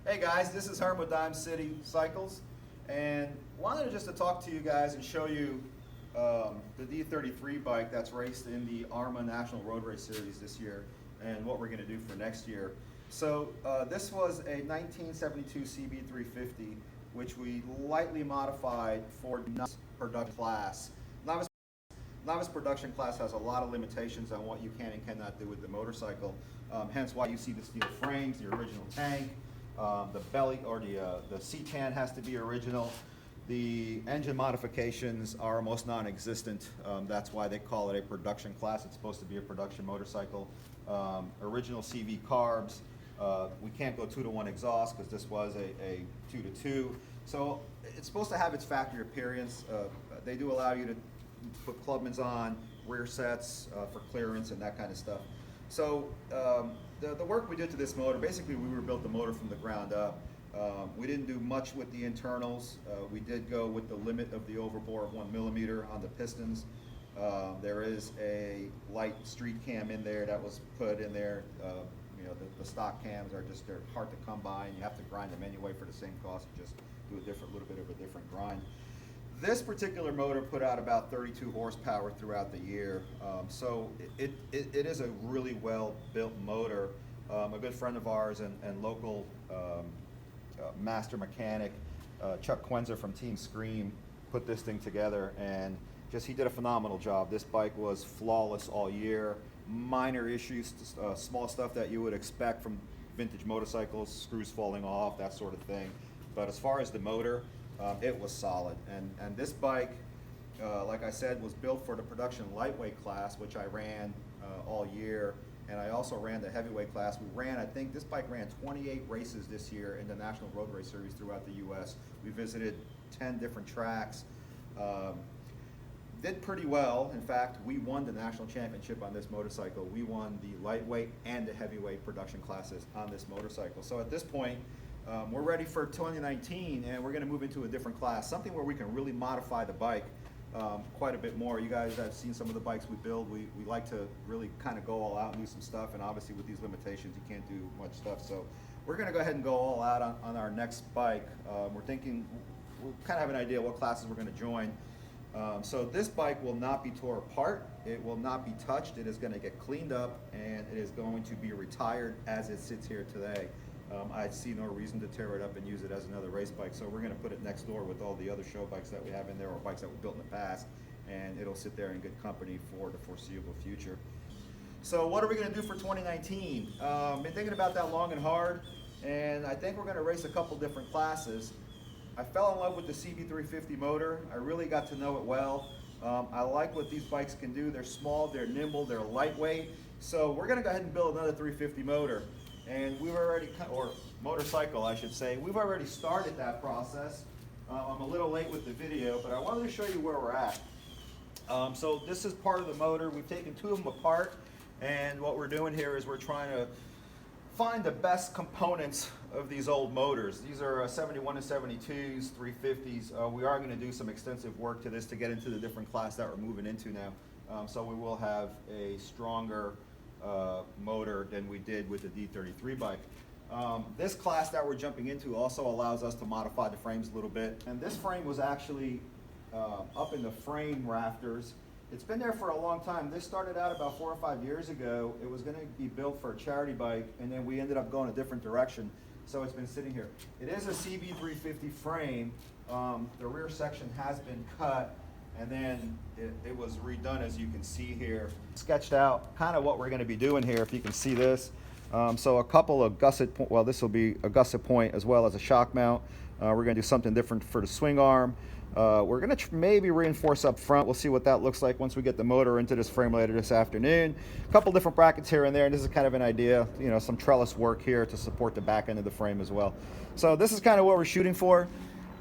Hey guys, this is Herm with Dime City Cycles, and wanted just to talk to you guys and show you the D33 bike that's raced in the AHRMA National Road Race Series this year, and what we're going to do for next year. So this was a 1972 CB350, which we lightly modified for novice production class. Novice production class has a lot of limitations on what you can and cannot do with the motorcycle, hence why you see the steel frames, the original tank. The belly or the C-tan has to be original. The engine modifications are almost non-existent. That's why they call it a production class. It's supposed to be a production motorcycle. Original CV carbs. We can't go 2-to-1 exhaust because this was a 2-to-2. So it's supposed to have its factory appearance. They do allow you to put clubmans on, rear sets for clearance and that kind of stuff. So the work we did to this motor, basically we rebuilt the motor from the ground up. We didn't do much with the internals. We did go with the limit of the overbore of 1 millimeter on the pistons. There is a light street cam in there that was put in there. You know, the stock cams are just, they're hard to come by, and you have to grind them anyway for the same cost. You just do a little bit of a different grind. This particular motor put out about 32 horsepower throughout the year, so it is a really well-built motor. A good friend of ours and local master mechanic, Chuck Quenzer from Team Scream, put this thing together, and he did a phenomenal job. This bike was flawless all year. Minor issues, small stuff that you would expect from vintage motorcycles, screws falling off, that sort of thing. But as far as the motor, it was solid, and this bike, like I said, was built for the production lightweight class, which I ran all year, and I also ran the heavyweight class. I think this bike ran 28 races this year in the National Road Race Series throughout the U.S. We visited 10 different tracks. Did pretty well. In fact, we won the national championship on this motorcycle. We won the lightweight and the heavyweight production classes on this motorcycle. So at this point, we're ready for 2019, and we're going to move into a different class, something where we can really modify the bike quite a bit more. You guys have seen some of the bikes we build. We like to really kind of go all out and do some stuff, and obviously with these limitations you can't do much stuff. So we're going to go ahead and go all out on our next bike. We're thinking, we kind of have an idea what classes we're going to join. So this bike will not be tore apart, it will not be touched, it is going to get cleaned up, and it is going to be retired as it sits here today. I see no reason to tear it up and use it as another race bike, so we're going to put it next door with all the other show bikes that we have in there, or bikes that we built in the past, and it'll sit there in good company for the foreseeable future. So what are we going to do for 2019? Been thinking about that long and hard, and I think we're going to race a couple different classes. I fell in love with the CB350 motor. I really got to know it well. I like what these bikes can do. They're small, they're nimble, they're lightweight. So we're going to go ahead and build another 350 motor. And we've already, or motorcycle I should say, we've already started that process. I'm a little late with the video, but I wanted to show you where we're at. So this is part of the motor. We've taken two of them apart, and what we're doing here is we're trying to find the best components of these old motors. These are 71 and 72s, 350s. We are going to do some extensive work to this to get into the different class that we're moving into now. So we will have a stronger motor than we did with the D33 bike. This class that we're jumping into also allows us to modify the frames a little bit. And this frame was actually up in the frame rafters. It's been there for a long time. This started out about 4 or 5 years ago. It was going to be built for a charity bike, and then we ended up going a different direction. So it's been sitting here. It is a CB350 frame. The rear section has been cut, and then it was redone, as you can see here. Sketched out kind of what we're going to be doing here, if you can see this. So a couple of gusset, well, this will be a gusset point as well as a shock mount. We're going to do something different for the swing arm. We're going to maybe reinforce up front. We'll see what that looks like once we get the motor into this frame later this afternoon. A couple different brackets here and there, and this is kind of an idea, you know, some trellis work here to support the back end of the frame as well. So this is kind of what we're shooting for,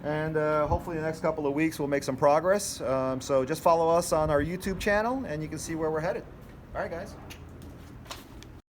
and hopefully the next couple of weeks we'll make some progress. So just follow us on our YouTube channel and you can see where we're headed. All right, guys.